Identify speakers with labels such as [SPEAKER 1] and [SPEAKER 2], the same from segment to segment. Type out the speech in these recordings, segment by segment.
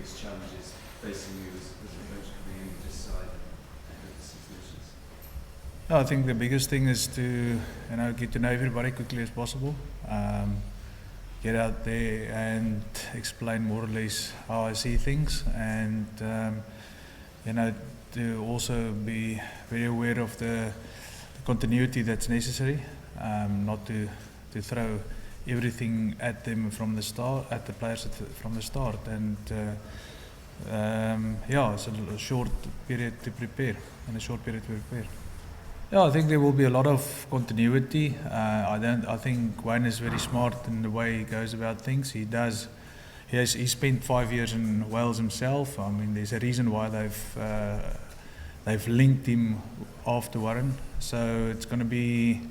[SPEAKER 1] biggest challenges facing you as a coach coming in this side ahead of the Six Nations?
[SPEAKER 2] I think the biggest thing is to get to know everybody quickly as possible. Get out there and explain more or less how I see things, and to also be very aware of the continuity that's necessary, not to throw everything at them from the start, at the players from the start, and it's a short period to prepare, Yeah, I think there will be a lot of continuity. I think Wayne is very smart in the way he goes about things. He spent 5 years in Wales himself. I mean, there's a reason why they've linked him after Warren. So it's going to be,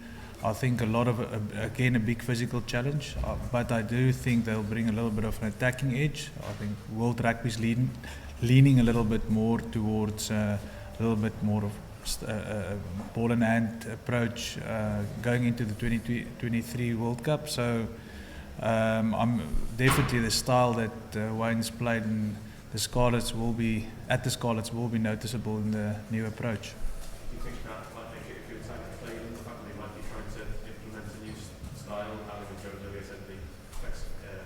[SPEAKER 2] I think, a lot of a big physical challenge. But I do think they'll bring a little bit of an attacking edge. I think World Rugby's leaning a little bit more towards a little bit more of ball in hand approach going into the 2023 World Cup. So I'm definitely the style that Wayne's played in the Scarlets will be noticeable in the new approach.
[SPEAKER 3] Do you think that might make it a good time to play in the fact that they might be trying to implement a new style? Having Joe earlier said they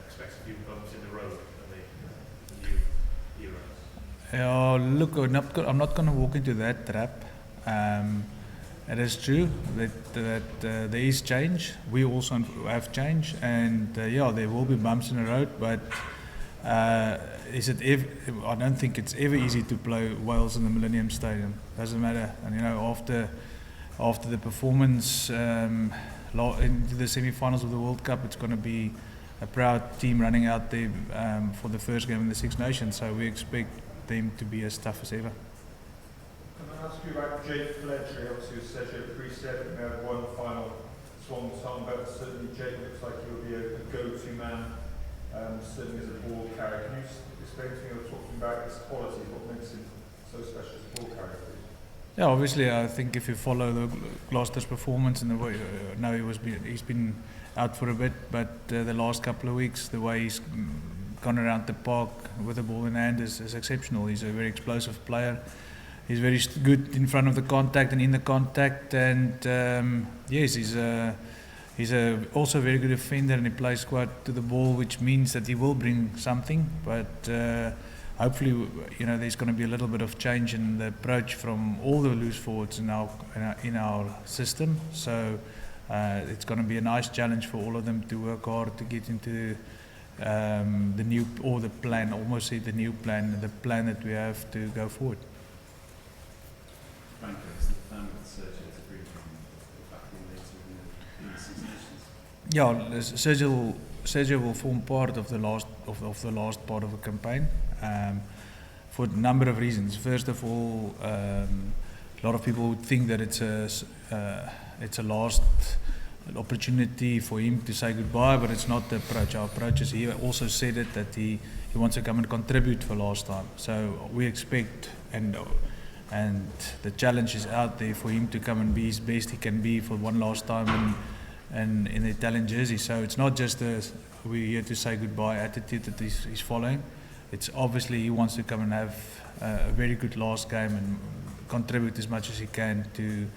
[SPEAKER 3] expects a few bumps in the road for the new era.
[SPEAKER 2] Look, I'm not going to walk into that trap. It is true that there is change. We also have change, and there will be bumps in the road. But I don't think it's ever easy to play Wales in the Millennium Stadium. Doesn't matter. And after the performance into the semi-finals of the World Cup, it's going to be a proud team running out there for the first game in the Six Nations. So we expect them to be as tough as ever.
[SPEAKER 4] Can I ask you about Jake Fletcher? Obviously, as Sergio Pre said, we had one final swan song, but certainly Jake looks like he'll be a go-to man, certainly as a ball carrier. Can you explain to me, you're talking about his qualities, what makes him so special as a ball carrier, please?
[SPEAKER 2] Yeah, obviously, I think if you follow the Gloucester's performance and the way, he's been out for a bit, but the last couple of weeks, the way he's gone around the park with the ball in hand is exceptional. He's a very explosive player. He's very good in front of the contact and in the contact, and yes, he's also a very good defender, and he plays quite to the ball, which means that he will bring something. But hopefully, there's going to be a little bit of change in the approach from all the loose forwards in our system. So it's going to be a nice challenge for all of them to work hard to get into the plan that we have to go forward.
[SPEAKER 1] Franco, is the plan with Sergio to bring him back in later in the Six Nations?
[SPEAKER 2] Yeah, Sergio will form part of the last part of the campaign for a number of reasons. First of all, a lot of people would think that it's a last opportunity for him to say goodbye, but it's not the approach. Our approach is, he also said it, that he wants to come and contribute for last time. So we expect and the challenge is out there for him to come and be his best he can be for one last time in the Italian jersey. So it's not just we're here to say goodbye attitude that he's following. It's obviously he wants to come and have a very good last game and contribute as much as he can to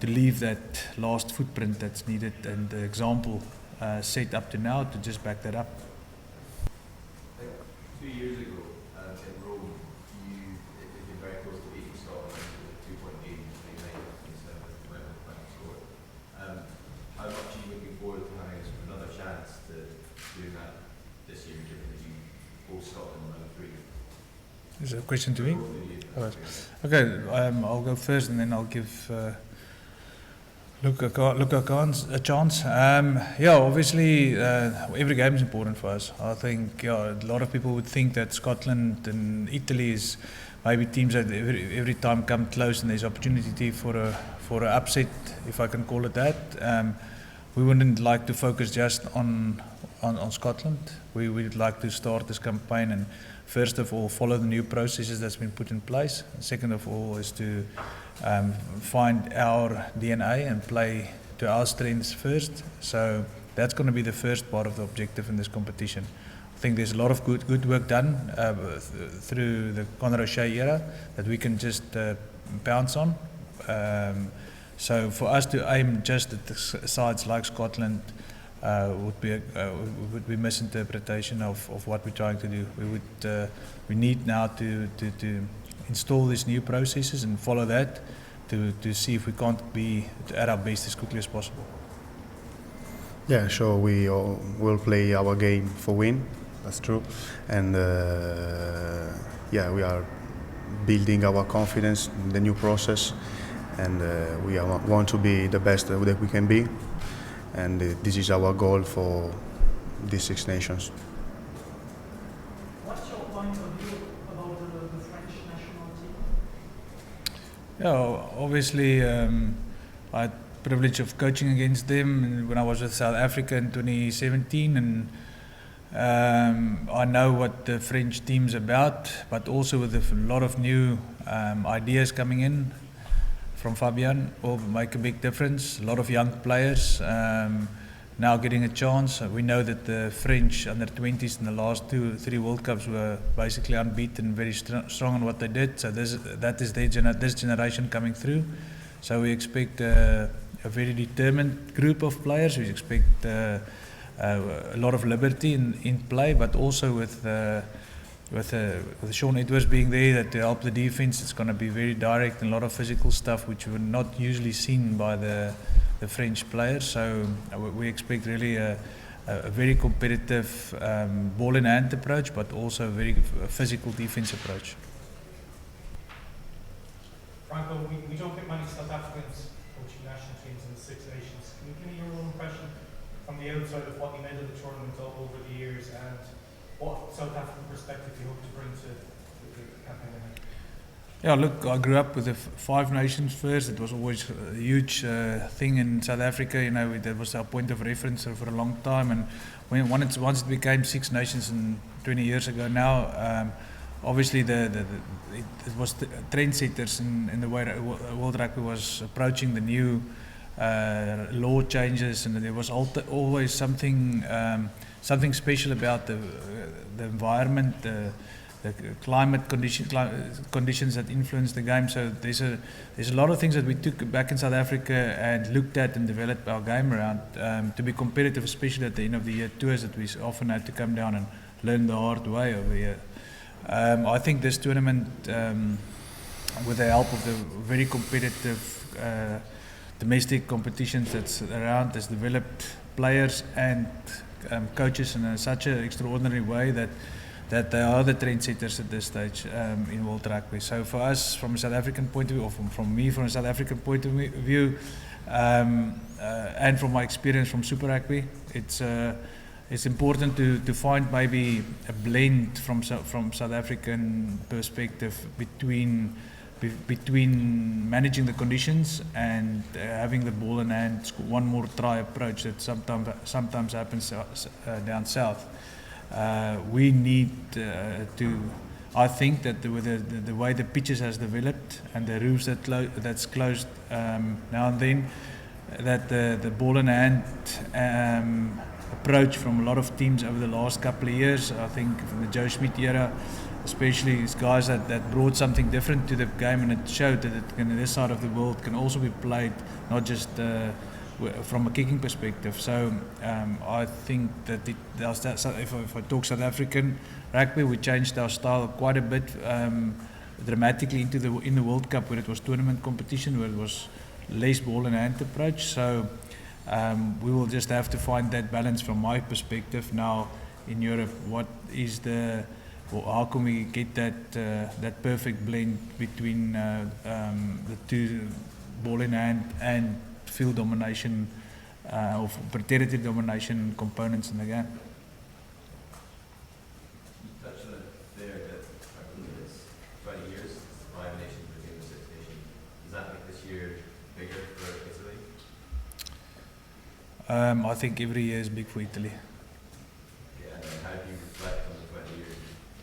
[SPEAKER 2] leave that last footprint that's needed, and the example set up to now to just back that up.
[SPEAKER 5] 2 years ago in Rome, you came very close to beating Scotland in the 2-point game, 3-9 when the final score. How much are you looking forward to having another chance to do that this year, given that you host Scotland in round 3?
[SPEAKER 2] Is that a question to me? Okay, I'll go first and then I'll give Luca a chance. Obviously every game is important for us. I think a lot of people would think that Scotland and Italy is maybe teams that every time come close and there's opportunity for a upset, if I can call it that. We wouldn't like to focus just on Scotland. We would like to start this campaign and first of all follow the new processes that's been put in place. And second of all is to find our DNA and play to our strengths first. So that's going to be the first part of the objective in this competition. I think there's a lot of good work done through the Conor O'Shea era that we can just bounce on. So for us to aim just at the sides like Scotland would be misinterpretation of what we're trying to do. We need now to install these new processes and follow that to see if we can't be at our best as quickly as possible.
[SPEAKER 6] Yeah, sure. We will play our game for win. That's true, and we are building our confidence in the new process, and we want to be the best that we can be, and this is our goal for these Six Nations.
[SPEAKER 7] What's your point of view about the French national team?
[SPEAKER 2] Yeah, obviously, I had the privilege of coaching against them when I was with South Africa in 2017, and I know what the French team's about, but also with a lot of new ideas coming in from Fabian will make a big difference. A lot of young players now getting a chance. We know that the French under 20s in the last 2-3 World Cups were basically unbeaten, very strong on what they did. So that is this generation coming through. So we expect a very determined group of players. We expect a lot of liberty in play, but also with Sean Edwards being there that to help the defense, it's going to be very direct and a lot of physical stuff which we're not usually seen by the French players. So we expect really a very competitive ball in hand approach, but also a very physical defense approach.
[SPEAKER 7] Franco, we don't get many South Africans coaching national teams in the Six Nations. Can you give me your own impression from the outside of what you made of the tournament over the years and what South African perspective you hope to bring to the campaign ahead?
[SPEAKER 2] Yeah, look, I grew up with the Five Nations first. It was always a huge thing in South Africa. You know, that was our point of reference for a long time. And once it became Six Nations 20 years ago now, obviously it was trendsetters in the way World Rugby was approaching the new law changes, and there was always something special about the environment, the climate conditions that influence the game. So there's a lot of things that we took back in South Africa and looked at and developed our game around to be competitive, especially at the end of the year tours that we often had to come down and learn the hard way over here. I think this tournament, with the help of the very competitive domestic competitions that's around, has developed players and coaches in such an extraordinary way that they are the trendsetters at this stage in World Rugby. So for us, from a South African point of view, or from me from a South African point of view, and from my experience from Super Rugby, it's important to find maybe a blend from South African perspective between managing the conditions and having the ball in hand, one more try approach that sometimes happens down south. We need I think that with the way the pitches has developed and the roofs that's closed now and then, that the ball in hand approach from a lot of teams over the last couple of years, I think from the Joe Schmidt era, especially these guys that brought something different to the game, and it showed that it can, this side of the world can also be played not just from a kicking perspective. So I think that if I talk South African rugby, we changed our style quite a bit dramatically in the World Cup, where it was tournament competition, where it was less ball in hand approach. So we will just have to find that balance from my perspective now in Europe. How can we get that perfect blend between the two ball in hand and field domination or territory domination components in the game?
[SPEAKER 5] You touched on it there that I believe it's 20 years since the Five Nations became the Six Nations. Does that make this year bigger for Italy?
[SPEAKER 2] I think every year is big for Italy.
[SPEAKER 5] Yeah, and how do you reflect on the 20 years of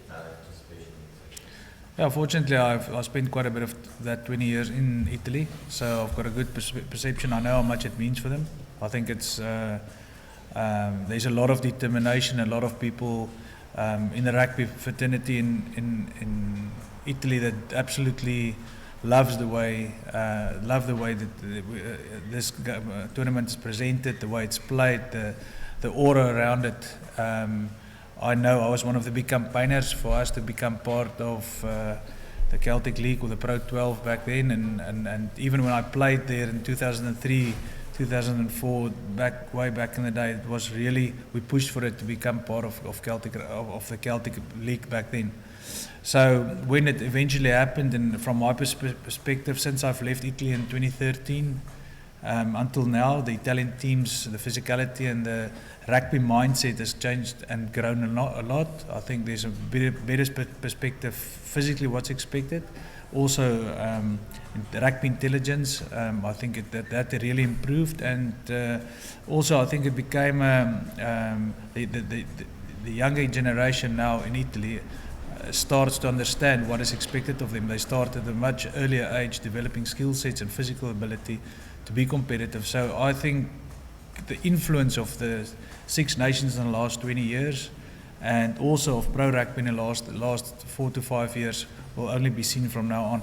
[SPEAKER 5] Italian participation in the Six Nations?
[SPEAKER 2] Yeah, fortunately, I've spent quite a bit of that 20 years in Italy, so I've got a good perception. I know how much it means for them. I think it's there's a lot of determination, a lot of people in the rugby fraternity in Italy that absolutely love the way that this tournament is presented, the way it's played, the aura around it. I know I was one of the big campaigners for us to become part of the Celtic League or the Pro 12 back then, and even when I played there in 2003, 2004, way back in the day, it was really, we pushed for it to become part of the Celtic League back then. So when it eventually happened, and from my perspective, since I've left Italy in 2013 until now, the Italian teams, the physicality and the rugby mindset has changed and grown a lot. I think there's a better perspective physically what's expected. Also, rugby intelligence, I think that really improved, and also I think it became the younger generation now in Italy starts to understand what is expected of them. They start at a much earlier age developing skill sets and physical ability to be competitive. So I think the influence of the Six Nations in the last 20 years and also of pro rugby in the last 4 to 5 years will only be seen from now on.